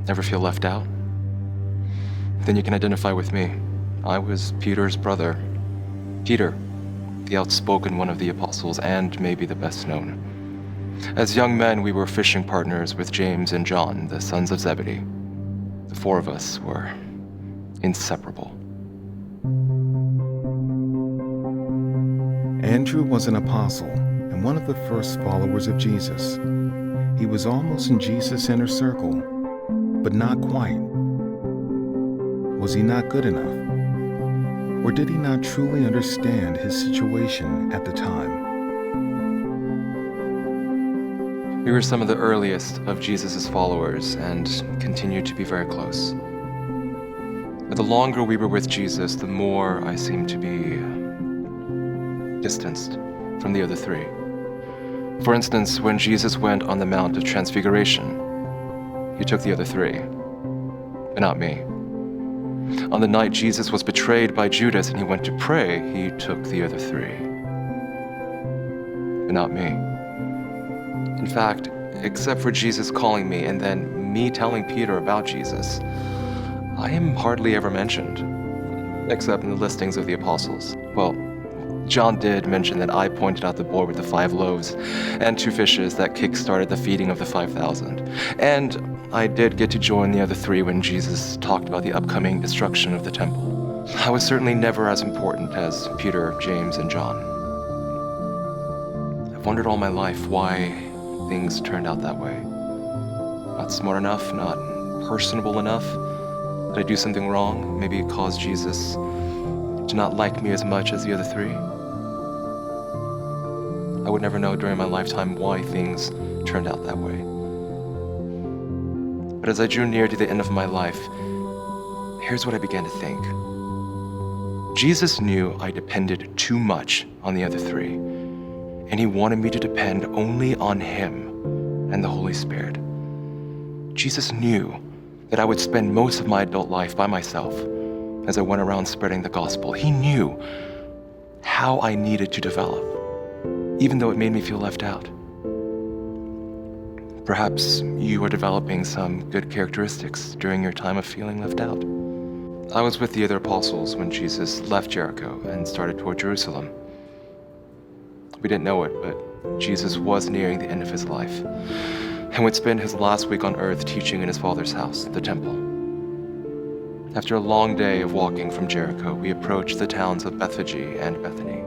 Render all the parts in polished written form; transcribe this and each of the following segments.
Ever feel left out? Then you can identify with me. I was Peter's brother. Peter, the outspoken one of the apostles, and maybe the best known. As young men, we were fishing partners with James and John, the sons of Zebedee. The four of us were inseparable. Andrew was an apostle and one of the first followers of Jesus. He was almost in Jesus' inner circle, but not quite. Was he not good enough? Or did he not truly understand his situation at the time? We were some of the earliest of Jesus' followers and continued to be very close. But the longer we were with Jesus, the more I seemed to be distanced from the other three. For instance, when Jesus went on the Mount of Transfiguration, he took the other three, but not me. On the night Jesus was betrayed by Judas and he went to pray, he took the other three, but not me. In fact, except for Jesus calling me and then me telling Peter about Jesus, I am hardly ever mentioned, except in the listings of the apostles. Well, John did mention that I pointed out the boy with the 5 loaves and 2 fishes that kick-started the feeding of the 5,000. And I did get to join the other 3 when Jesus talked about the upcoming destruction of the temple. I was certainly never as important as Peter, James, and John. I've wondered all my life why things turned out that way. Not smart enough, not personable enough. Did I do something wrong? Maybe it caused Jesus to not like me as much as the other 3? I would never know during my lifetime why things turned out that way. But as I drew near to the end of my life, here's what I began to think. Jesus knew I depended too much on the other 3, and he wanted me to depend only on him and the Holy Spirit. Jesus knew that I would spend most of my adult life by myself as I went around spreading the gospel. He knew how I needed to develop, even though it made me feel left out. Perhaps you are developing some good characteristics during your time of feeling left out. I was with the other apostles when Jesus left Jericho and started toward Jerusalem. We didn't know it, but Jesus was nearing the end of his life and would spend his last week on earth teaching in his Father's house, the temple. After a long day of walking from Jericho, we approached the towns of Bethphage and Bethany,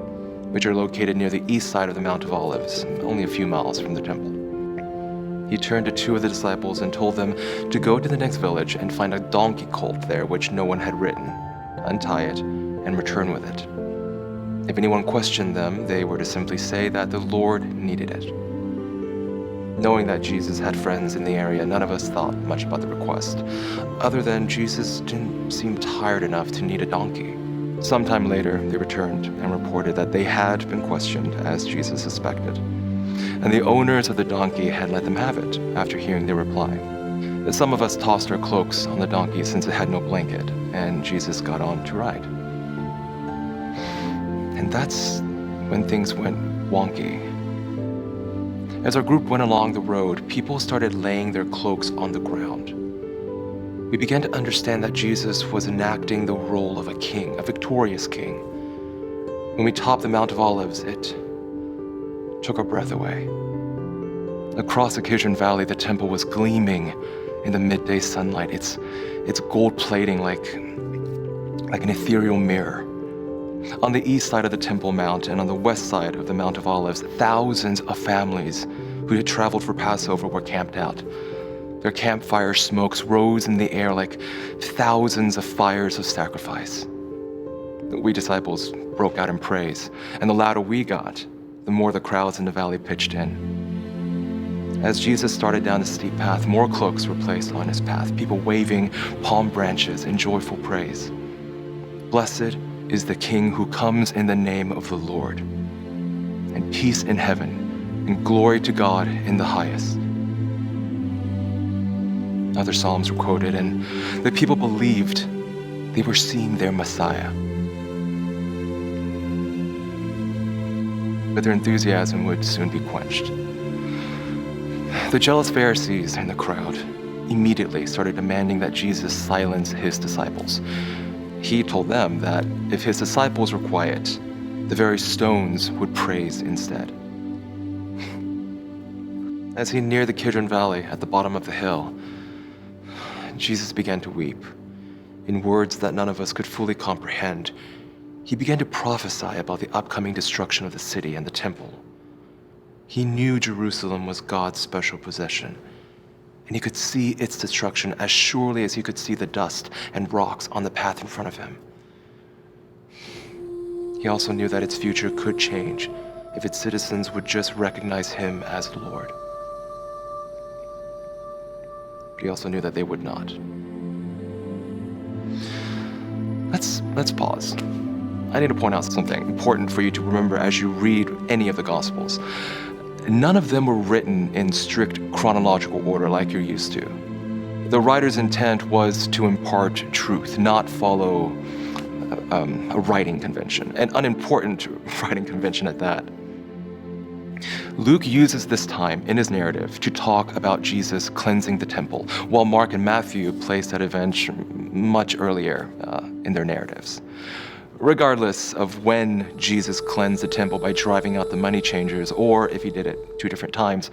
which are located near the east side of the Mount of Olives, only a few miles from the temple. He turned to 2 of the disciples and told them to go to the next village and find a donkey colt there which no one had ridden, untie it, and return with it. If anyone questioned them, they were to simply say that the Lord needed it. Knowing that Jesus had friends in the area, none of us thought much about the request, other than Jesus didn't seem tired enough to need a donkey. Sometime later, they returned and reported that they had been questioned, as Jesus suspected, and the owners of the donkey had let them have it after hearing their reply. Some of us tossed our cloaks on the donkey since it had no blanket, and Jesus got on to ride. And that's when things went wonky. As our group went along the road, people started laying their cloaks on the ground. We began to understand that Jesus was enacting the role of a king, a victorious king. When we topped the Mount of Olives, it took our breath away. Across the Kidron Valley, the temple was gleaming in the midday sunlight, its gold plating like an ethereal mirror. On the east side of the Temple Mount and on the west side of the Mount of Olives, thousands of families who had traveled for Passover were camped out. Their campfire smokes rose in the air like thousands of fires of sacrifice. We disciples broke out in praise, and the louder we got, the more the crowds in the valley pitched in. As Jesus started down the steep path, more cloaks were placed on his path, people waving palm branches in joyful praise. Blessed is the King who comes in the name of the Lord, and peace in heaven, and glory to God in the highest. Other psalms were quoted, and the people believed they were seeing their Messiah. But their enthusiasm would soon be quenched. The jealous Pharisees in the crowd immediately started demanding that Jesus silence his disciples. He told them that if his disciples were quiet, the very stones would praise instead. As he neared the Kidron Valley at the bottom of the hill, Jesus began to weep. In words that none of us could fully comprehend, he began to prophesy about the upcoming destruction of the city and the temple. He knew Jerusalem was God's special possession, and he could see its destruction as surely as he could see the dust and rocks on the path in front of him. He also knew that its future could change if its citizens would just recognize him as Lord. He also knew that they would not. Let's pause. I need to point out something important for you to remember as you read any of the Gospels. None of them were written in strict chronological order like you're used to. The writer's intent was to impart truth, not follow a writing convention, an unimportant writing convention at that. Luke uses this time in his narrative to talk about Jesus cleansing the temple, while Mark and Matthew place that event much earlier in their narratives. Regardless of when Jesus cleansed the temple by driving out the money changers, or if he did it 2 different times,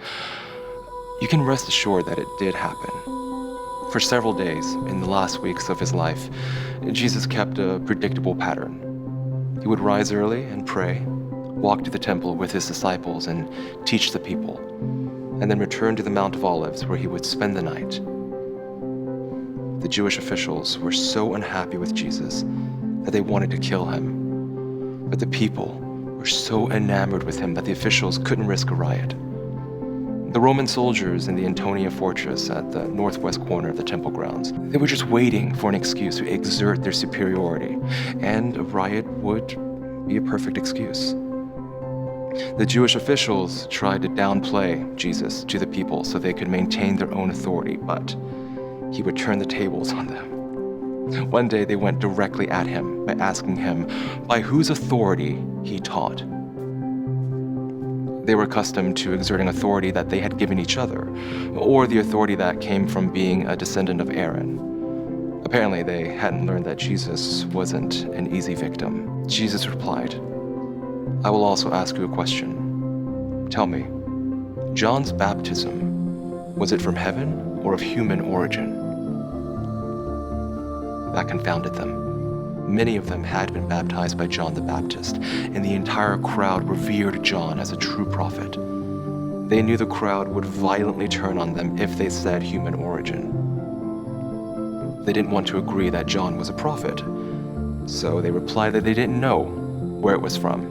you can rest assured that it did happen. For several days in the last weeks of his life, Jesus kept a predictable pattern. He would rise early and pray, walk to the temple with his disciples and teach the people, and then return to the Mount of Olives where he would spend the night. The Jewish officials were so unhappy with Jesus that they wanted to kill him, but the people were so enamored with him that the officials couldn't risk a riot. The Roman soldiers in the Antonia fortress at the northwest corner of the temple grounds, they were just waiting for an excuse to exert their superiority, and a riot would be a perfect excuse. The Jewish officials tried to downplay Jesus to the people so they could maintain their own authority, but he would turn the tables on them. One day they went directly at him by asking him by whose authority he taught. They were accustomed to exerting authority that they had given each other, or the authority that came from being a descendant of Aaron. Apparently they hadn't learned that Jesus wasn't an easy victim. Jesus replied, "I will also ask you a question. Tell me, John's baptism, was it from heaven or of human origin?" That confounded them. Many of them had been baptized by John the Baptist, and the entire crowd revered John as a true prophet. They knew the crowd would violently turn on them if they said human origin. They didn't want to agree that John was a prophet, so they replied that they didn't know where it was from.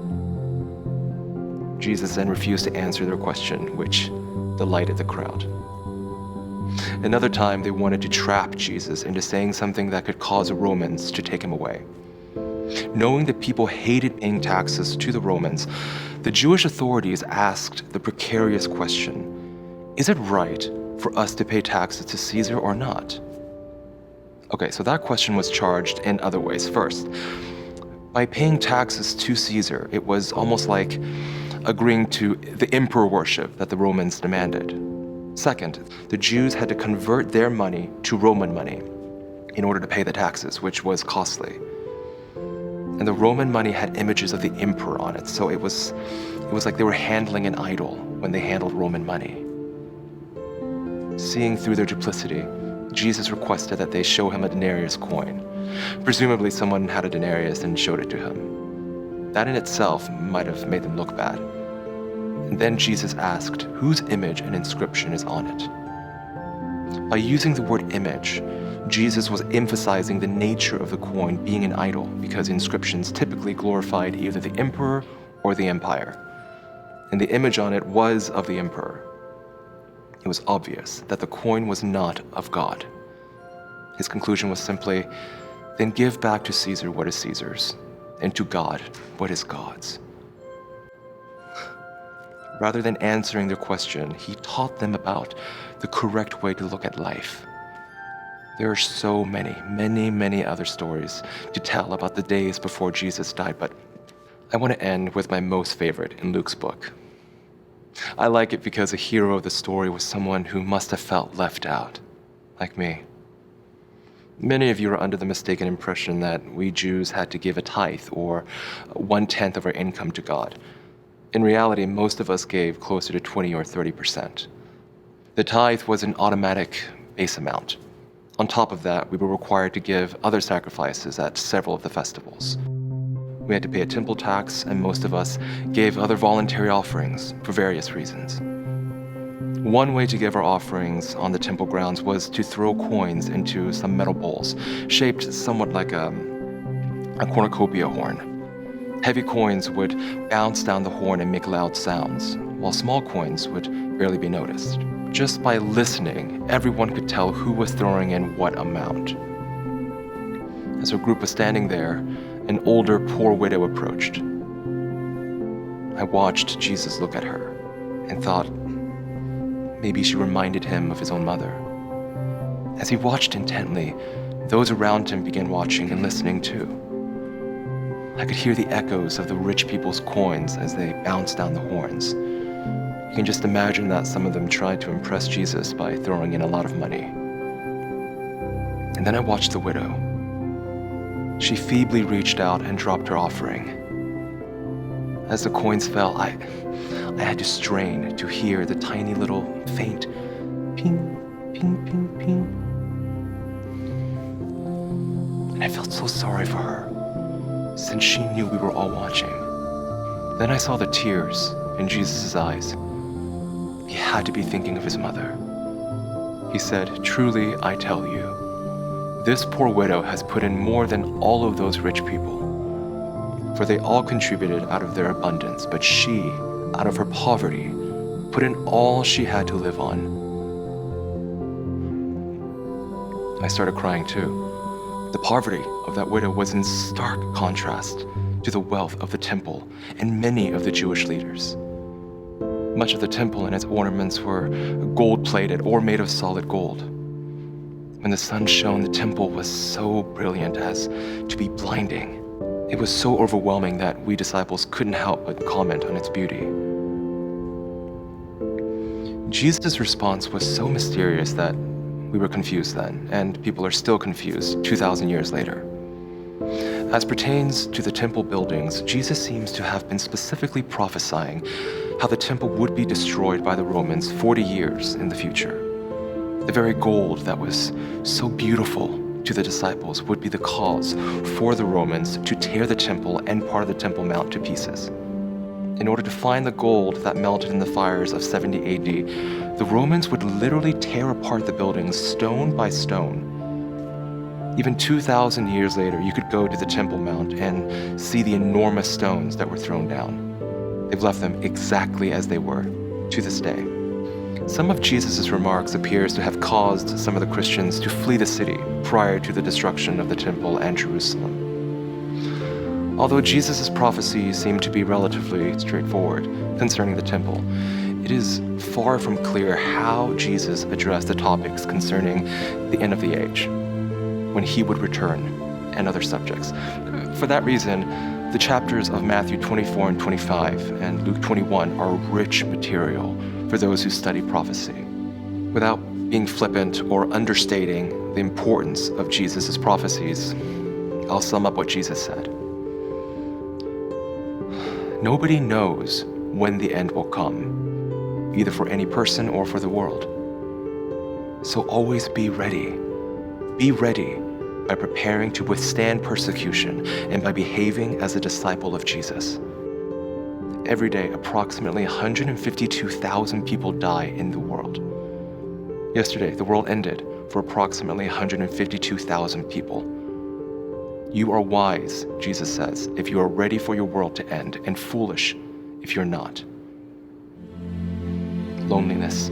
Jesus then refused to answer their question, which delighted the crowd. Another time, they wanted to trap Jesus into saying something that could cause the Romans to take him away. Knowing that people hated paying taxes to the Romans, the Jewish authorities asked the precarious question, is it right for us to pay taxes to Caesar or not? Okay, so that question was charged in other ways. First, by paying taxes to Caesar, it was almost like agreeing to the emperor worship that the Romans demanded. Second, the Jews had to convert their money to Roman money in order to pay the taxes, which was costly. And the Roman money had images of the emperor on it, so it was like they were handling an idol when they handled Roman money. Seeing through their duplicity, Jesus requested that they show him a denarius coin. Presumably someone had a denarius and showed it to him. That in itself might have made them look bad. And then Jesus asked whose image and inscription is on it. By using the word image, Jesus was emphasizing the nature of the coin being an idol, because inscriptions typically glorified either the emperor or the empire. And the image on it was of the emperor. It was obvious that the coin was not of God. His conclusion was simply, then give back to Caesar what is Caesar's, and to God what is God's. Rather than answering their question, he taught them about the correct way to look at life. There are so many other stories to tell about the days before Jesus died, but I want to end with my most favorite in Luke's book. I like it because the hero of the story was someone who must have felt left out, like me. Many of you are under the mistaken impression that we Jews had to give a tithe or 1/10 of our income to God. In reality, most of us gave closer to 20 or 30%. The tithe was an automatic base amount. On top of that, we were required to give other sacrifices at several of the festivals. We had to pay a temple tax, and most of us gave other voluntary offerings for various reasons. One way to give our offerings on the temple grounds was to throw coins into some metal bowls, shaped somewhat like a cornucopia horn. Heavy coins would bounce down the horn and make loud sounds, while small coins would barely be noticed. Just by listening, everyone could tell who was throwing in what amount. As our group was standing there, an older, poor widow approached. I watched Jesus look at her and thought, maybe she reminded him of his own mother. As he watched intently, those around him began watching and listening too. I could hear the echoes of the rich people's coins as they bounced down the horns. You can just imagine that some of them tried to impress Jesus by throwing in a lot of money. And then I watched the widow. She feebly reached out and dropped her offering. As the coins fell, I had to strain to hear the tiny little faint ping, ping, ping, ping. And I felt so sorry for her, since she knew we were all watching. Then I saw the tears in Jesus' eyes. He had to be thinking of his mother. He said, "Truly, I tell you, this poor widow has put in more than all of those rich people. For they all contributed out of their abundance, but she, out of her poverty, put in all she had to live on." I started crying too. The poverty of that widow was in stark contrast to the wealth of the temple and many of the Jewish leaders. Much of the temple and its ornaments were gold-plated or made of solid gold. When the sun shone, the temple was so brilliant as to be blinding. It was so overwhelming that we disciples couldn't help but comment on its beauty. Jesus' response was so mysterious that we were confused then, and people are still confused 2,000 years later. As pertains to the temple buildings, Jesus seems to have been specifically prophesying how the temple would be destroyed by the Romans 40 years in the future. The very gold that was so beautiful to the disciples would be the cause for the Romans to tear the temple and part of the Temple Mount to pieces. In order to find the gold that melted in the fires of 70 AD, the Romans would literally tear apart the buildings stone by stone. Even 2,000 years later, you could go to the Temple Mount and see the enormous stones that were thrown down. They've left them exactly as they were to this day. Some of Jesus' remarks appears to have caused some of the Christians to flee the city prior to the destruction of the temple and Jerusalem. Although Jesus' prophecies seem to be relatively straightforward concerning the temple, it is far from clear how Jesus addressed the topics concerning the end of the age, when he would return, and other subjects. For that reason, the chapters of Matthew 24 and 25 and Luke 21 are rich material for those who study prophecy. Without being flippant or understating the importance of Jesus' prophecies, I'll sum up what Jesus said. Nobody knows when the end will come, either for any person or for the world. So always be ready. Be ready by preparing to withstand persecution and by behaving as a disciple of Jesus. Every day, approximately 152,000 people die in the world. Yesterday, the world ended for approximately 152,000 people. You are wise, Jesus says, if you are ready for your world to end, and foolish if you're not. Loneliness,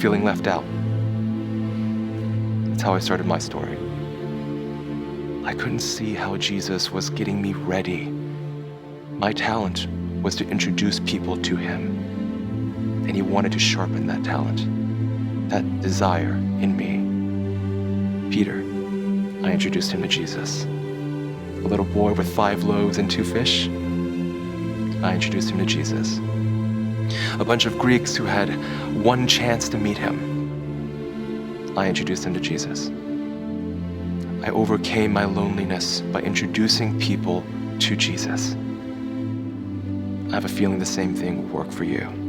feeling left out. That's how I started my story. I couldn't see how Jesus was getting me ready. My talent was to introduce people to him, and he wanted to sharpen that talent, that desire in me. Peter, I introduced him to Jesus. A little boy with 5 loaves and 2 fish, I introduced him to Jesus. A bunch of Greeks who had one chance to meet him, I introduced them to Jesus. I overcame my loneliness by introducing people to Jesus. I have a feeling the same thing will work for you.